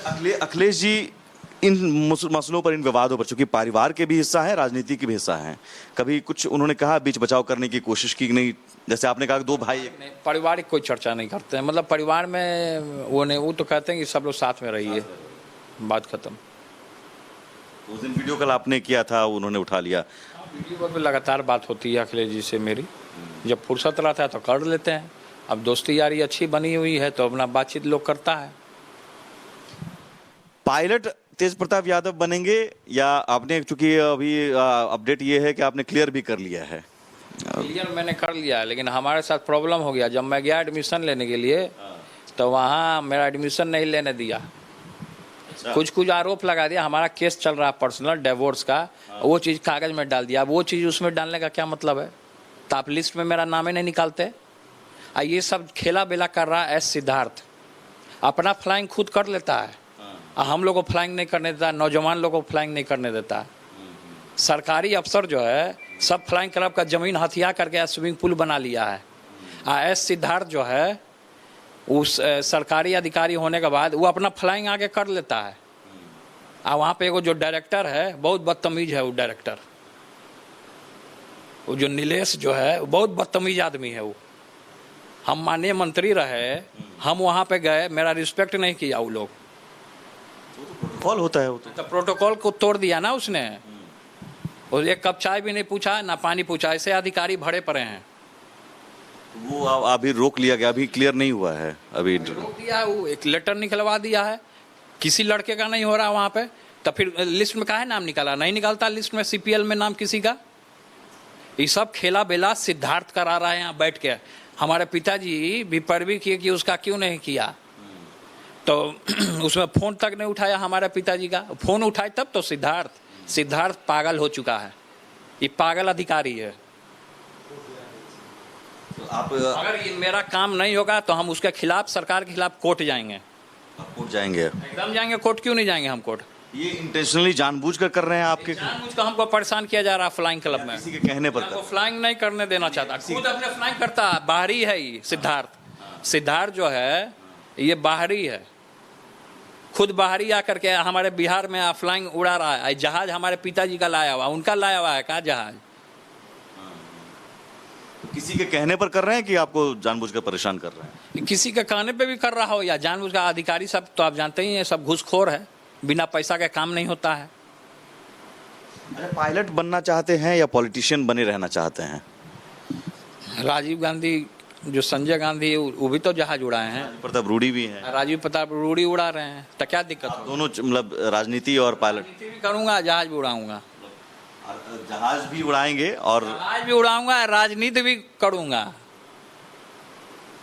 अखिलेश जी, इन मसलों पर, इन विवादों पर, चूंकि परिवार के भी हिस्सा है, राजनीति के भी हिस्सा है, कभी कुछ उन्होंने कहा बीच बचाव करने की कोशिश की नहीं? जैसे आपने कहा कि दो भाई नहीं, पारिवारिक कोई चर्चा नहीं करते हैं, मतलब परिवार में वो नहीं, वो तो कहते हैं कि सब लोग साथ में रहिए, बात खत्म। उस दिन वीडियो कॉल आपने किया था, उन्होंने उठा लिया। वीडियो पर लगातार बात होती है अखिलेश जी से मेरी, जब फुर्सत रहता है तो कर लेते हैं। अब दोस्ती यारी अच्छी बनी हुई है तो अपना बातचीत लोग करता है। पायलट तेज प्रताप यादव बनेंगे, या आपने, चूंकि अभी अपडेट ये है कि आपने क्लियर भी कर लिया है? क्लियर मैंने कर लिया, लेकिन हमारे साथ प्रॉब्लम हो गया। जब मैं गया एडमिशन लेने के लिए तो वहाँ मेरा एडमिशन नहीं लेने दिया। कुछ आरोप लगा दिया, हमारा केस चल रहा है पर्सनल डिवोर्स का, वो चीज़ कागज में डाल दिया। वो चीज़ उसमें डालने का क्या मतलब है? तो आप लिस्ट में मेरा नाम ही नहीं निकालते। ये सब खेला बेला कर रहा है सिद्धार्थ। अपना फ्लाइंग खुद कर लेता है, हम लोग को फ्लाइंग नहीं करने देता, नौजवान लोग को फ्लाइंग नहीं करने देता। सरकारी अफसर जो है सब फ्लाइंग क्लब का जमीन हथिया करके स्विमिंग पूल बना लिया है। सिद्धार्थ जो है उस सरकारी अधिकारी होने के बाद वो अपना फ्लाइंग आगे कर लेता है। वहाँ पे वो जो डायरेक्टर है बहुत बदतमीज है। वो डायरेक्टर, वो जो नीलेश जो है, वो बहुत बदतमीज आदमी है। वो, हम माननीय मंत्री रहे, हम वहाँ पे गए, मेरा रिस्पेक्ट नहीं किया वो लोग। प्रोटोकॉल होता है वो तो प्रोटोकॉल को तोड़ दिया ना उसने। और एक कप चाय भी नहीं पूछा, ना पानी पूछा। ऐसे अधिकारी भरे पड़े हैं। वो अभी रोक लिया गया, अभी क्लियर नहीं हुआ है। अभी रोक दिया, वो एक लेटर निकलवा दिया है। किसी लड़के का नहीं हो रहा वहाँ पे, तो फिर लिस्ट में काहे नाम निकाला? नहीं निकालता लिस्ट में सीपीएल में नाम किसी का। ये सब खेला बेला सिद्धार्थ करा रहा है यहाँ बैठ के। हमारे पिताजी भी पैरवी किए कि उसका क्यों नहीं किया, तो उसमें फोन तक नहीं उठाया हमारे पिताजी का। फोन उठाए तब तो सिद्धार्थ पागल हो चुका है। ये पागल अधिकारी है। तो आप अगर ये मेरा काम नहीं होगा तो हम उसके खिलाफ, सरकार के खिलाफ कोर्ट जाएंगे। कोर्ट जाएंगे? एकदम जाएंगे। कोर्ट क्यों नहीं जाएंगे हम? कोर्ट ये इंटेंशनली जानबूझकर कर रहे हैं आपके? जानबूझकर हमको परेशान किया जा रहा है फ्लाइंग क्लब में। किसी के कहने पर? वो फ्लाइंग नहीं करने देना चाहता, खुद अपने फ्लाइंग करता है। बाहरी है ये सिद्धार्थ जो है, ये बाहरी है। खुद बाहरी आकर के हमारे बिहार में फ्लाइंग उड़ा रहा है। जहाज हमारे पिताजी का लाया हुआ, उनका लाया हुआ है कहाँ जहाज? किसी के कहने पर कर रहे हैं कि आपको जानबूझकर परेशान कर रहे हैं? किसी के कहने पे भी कर रहा हो या जानबूझकर। अधिकारी सब तो आप जानते ही हैं, सब घूसखोर है। बिना पैसा के काम नहीं होता है। पायलट बनना चाहते हैं या पॉलिटिशियन बने रहना चाहते हैं? राजीव गांधी, जो संजय गांधी, वो भी तो जहाज उड़ाए हैं। प्रताप रूडी भी हैं। राजीव प्रताप रूडी उड़ा रहे हैं, तो क्या दिक्कत है? दोनों, मतलब राजनीति और पायलट। राजनीति भी करूंगा, जहाज भी उड़ाऊंगा। जहाज भी उड़ाएंगे और जहाज भी उड़ाऊंगा, राजनीति भी करूंगा।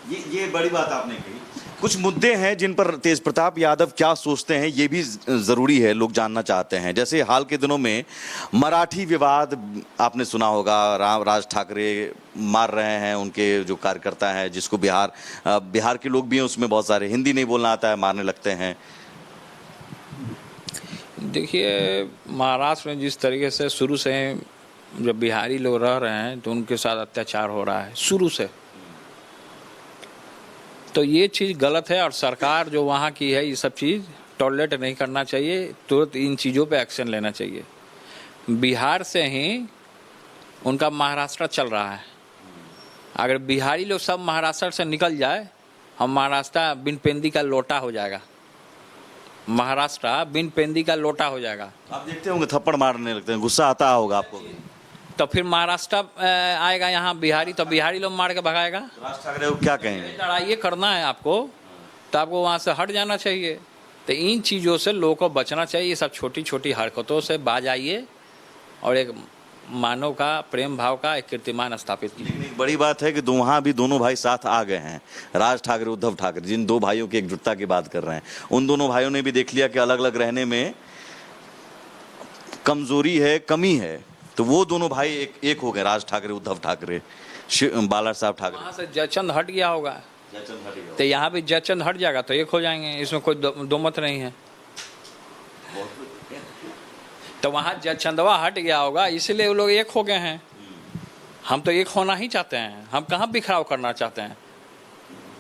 ये बड़ी बात आपने कही। कुछ मुद्दे हैं जिन पर तेज प्रताप यादव क्या सोचते हैं, ये भी जरूरी है, लोग जानना चाहते हैं। जैसे हाल के दिनों में मराठी विवाद आपने सुना होगा। राज ठाकरे मार रहे हैं उनके जो कार्यकर्ता हैं, जिसको बिहार के लोग भी हैं उसमें, बहुत सारे हिंदी नहीं बोलना आता है, मारने लगते हैं। देखिए, महाराष्ट्र में जिस तरीके से शुरू से जब बिहारी लोग रह रहे हैं तो उनके साथ अत्याचार हो रहा है शुरू से, तो ये चीज़ गलत है। और सरकार जो वहाँ की है, ये सब चीज़ टॉलरेट नहीं करना चाहिए। तुरंत इन चीज़ों पे एक्शन लेना चाहिए। बिहार से ही उनका महाराष्ट्र चल रहा है। अगर बिहारी लोग सब महाराष्ट्र से निकल जाए, हम महाराष्ट्र बिन पेंदी का लोटा हो जाएगा। महाराष्ट्र बिन पेंदी का लोटा हो जाएगा। आप देखते होंगे थप्पड़ मारने लगते हैं, गुस्सा आता होगा आपको। तो फिर महाराष्ट्र आएगा यहाँ बिहारी, तो बिहारी लोग मार के भगाएगा। राज ठाकरे को क्या कहेंगे? लड़ाई करना है आपको तो आपको वहाँ से हट जाना चाहिए। तो इन चीज़ों से लोगों को बचना चाहिए। ये सब छोटी छोटी हरकतों से बाज आइए और एक मानव का, प्रेम भाव का एक कीर्तिमान स्थापित कीजिए। बड़ी बात है कि वहाँ भी दोनों भाई साथ आ गए हैं। राज ठाकरे, उद्धव ठाकरे, जिन दो भाइयों की एकजुटता की बात कर रहे हैं, उन दोनों भाइयों ने भी देख लिया कि अलग अलग रहने में कमजोरी है, कमी है, तो वो दोनों भाई एक हो गए। राज ठाकरे, उद्धव ठाकरे, बाला साहब ठाकरे। वहाँ से जयचंद हट गया होगा, तो यहाँ भी जयचंद हट जाएगा तो एक हो जाएंगे। इसमें कोई दो मत नहीं है। तो वहाँ जयचंदवा हट गया होगा, इसलिए वो लोग एक हो गए हैं। हम तो एक होना ही चाहते हैं, हम कहाँ बिखराव करना चाहते हैं।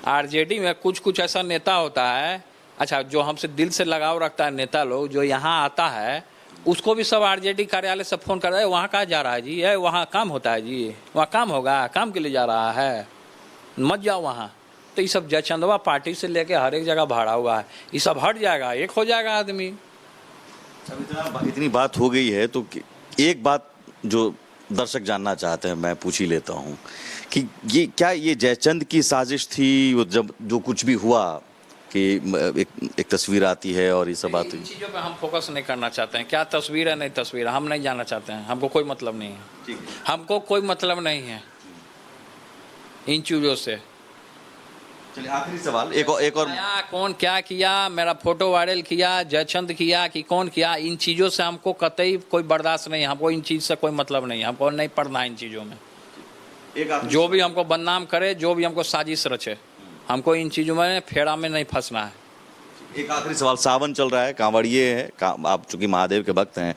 आरजेडी में कुछ ऐसा नेता होता है अच्छा, जो हमसे दिल से लगाव रखता है नेता लोग, जो यहाँ आता है उसको भी सब आरजेडी कार्यालय से फोन कर रहे हैं, वहाँ कहाँ जा रहा है जी, है वहाँ काम होता है जी, वहाँ काम होगा, काम के लिए जा रहा है, मत जाओ वहाँ। तो ये सब जयचंदवा पार्टी से लेके हर एक जगह भाड़ा हुआ है, ये सब हट जाएगा, एक हो जाएगा आदमी। अब इतनी बात हो गई है तो एक बात जो दर्शक जानना चाहते हैं मैं पूछ ही लेता हूँ कि ये जयचंद की साजिश थी, वो जब जो कुछ भी हुआ कि एक तस्वीर आती है और ये सब बात इन चीज़ों पे हम फोकस नहीं करना चाहते हैं, क्या तस्वीर है नहीं तस्वीर है हम नहीं जानना चाहते हैं, हमको कोई मतलब नहीं है, हमको कोई मतलब नहीं है इन चीज़ों से। चलिए आखिरी सवाल, एक और कौन क्या किया, मेरा फोटो वायरल किया, जयचंद किया कि कौन किया, इन चीज़ों से हमको कतई कोई बर्दाश्त नहीं है, हमको इन चीज़ से कोई मतलब नहीं है, हमको नहीं पढ़ना है इन चीज़ों में। जो भी हमको बदनाम करे, जो भी हमको साजिश रचे, हमको इन चीज़ों में फेरा में नहीं फंसना है। एक आखिरी सवाल, सावन चल रहा है, कांवड़िए हैं, आप चूंकि महादेव के भक्त हैं,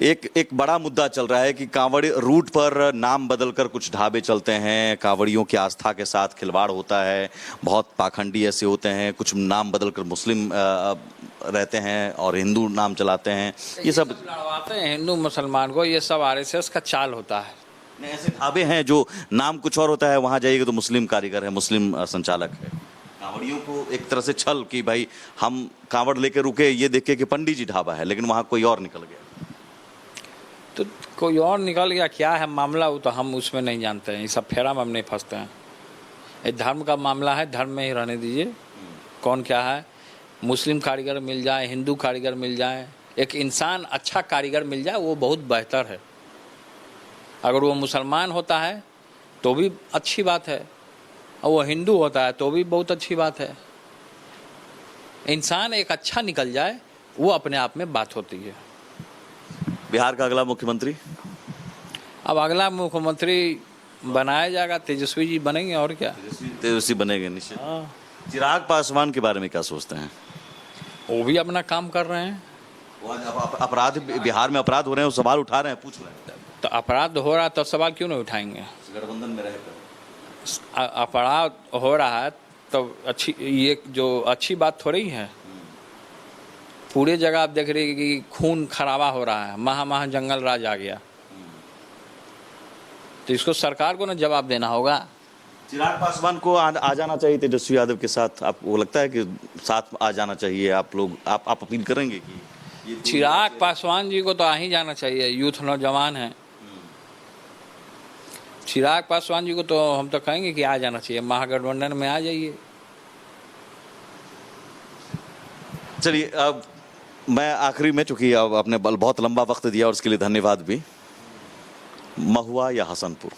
एक बड़ा मुद्दा चल रहा है कि कांवड़ी रूट पर नाम बदलकर कुछ ढाबे चलते हैं, कांवड़ियों की आस्था के साथ खिलवाड़ होता है, बहुत पाखंडी ऐसे होते हैं, कुछ नाम बदलकर मुस्लिम रहते हैं और हिंदू नाम चलाते हैं, ये सब लड़वाते हैं हिंदू मुसलमान को, ये सब आरएसएस का चाल होता है। ऐसे ढाबे हैं जो नाम कुछ और होता है, वहां जाइएगा तो मुस्लिम कारीगर है, मुस्लिम संचालक है। कांवड़ियों को एक तरह से छल कि भाई हम कांवड़ लेके रुके, ये देखे कि पंडित जी ढाबा है, लेकिन वहां कोई और निकल गया। तो कोई और निकल गया, क्या है मामला वो तो हम उसमें नहीं जानते हैं, ये सब फेरा में हम नहीं फंसते हैं। ये धर्म का मामला है, धर्म में ही रहने दीजिए, कौन क्या है, मुस्लिम कारीगर मिल जाए, हिंदू कारीगर मिल जाए, एक इंसान अच्छा कारीगर मिल जाए वो बहुत बेहतर है। अगर वो मुसलमान होता है तो भी अच्छी बात है, और वो हिंदू होता है तो भी बहुत अच्छी बात है। इंसान एक अच्छा निकल जाए वो अपने आप में बात होती है। बिहार का अगला मुख्यमंत्री? अब अगला मुख्यमंत्री बनाया जाएगा, तेजस्वी जी बनेंगे, और क्या। तेजस्वी बनेंगे निश्चित। हाँ, चिराग पासवान के बारे में क्या सोचते हैं? वो भी अपना काम कर रहे हैं। अपराध, बिहार में अपराध हो रहे हैं, वो सवाल उठा रहे हैं, पूछ रहे हैं। तो अपराध हो रहा तो सवाल क्यों नहीं उठाएंगे? गठबंधन में रहकर अपराध हो रहा है तो अच्छी, ये जो अच्छी बात थोड़ी है। पूरे जगह आप देख रहे हैं कि खून खराबा हो रहा है, महा जंगल राज आ गया, तो इसको सरकार को ना जवाब देना होगा। चिराग पासवान को आ जाना चाहिए तेजस्वी यादव के साथ, आपको लगता है कि साथ आ जाना चाहिए? आप लोग आप अपील करेंगे कि ये चिराग पासवान जी को तो आ ही जाना चाहिए, यूथ नौजवान है। चिराग पासवान जी को तो हम तो कहेंगे कि आ जाना चाहिए, महागठबंधन में आ जाइए। चलिए, अब मैं आखिरी में, चूंकि अब आपने बहुत लंबा वक्त दिया और उसके लिए धन्यवाद भी, महुआ या हसनपुर?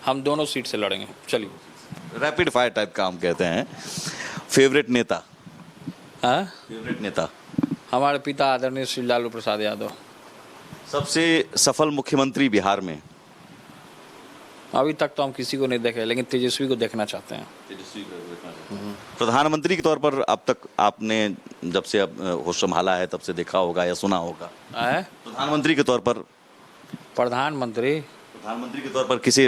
हम दोनों सीट से लड़ेंगे। चलिए, रैपिड फायर टाइप का हम कहते हैं। फेवरेट नेता? हाँ, फेवरेट नेता हमारे पिता आदरणीय श्री लालू प्रसाद यादव। सबसे सफल मुख्यमंत्री बिहार में? अभी तक तो हम किसी को नहीं देखे, लेकिन तेजस्वी को देखना चाहते हैं। प्रधानमंत्री के तौर पर अब तक आपने जब से अब होश संभाला है तब से देखा होगा या सुना होगा, प्रधानमंत्री के तौर पर? प्रधानमंत्री के तौर पर किसी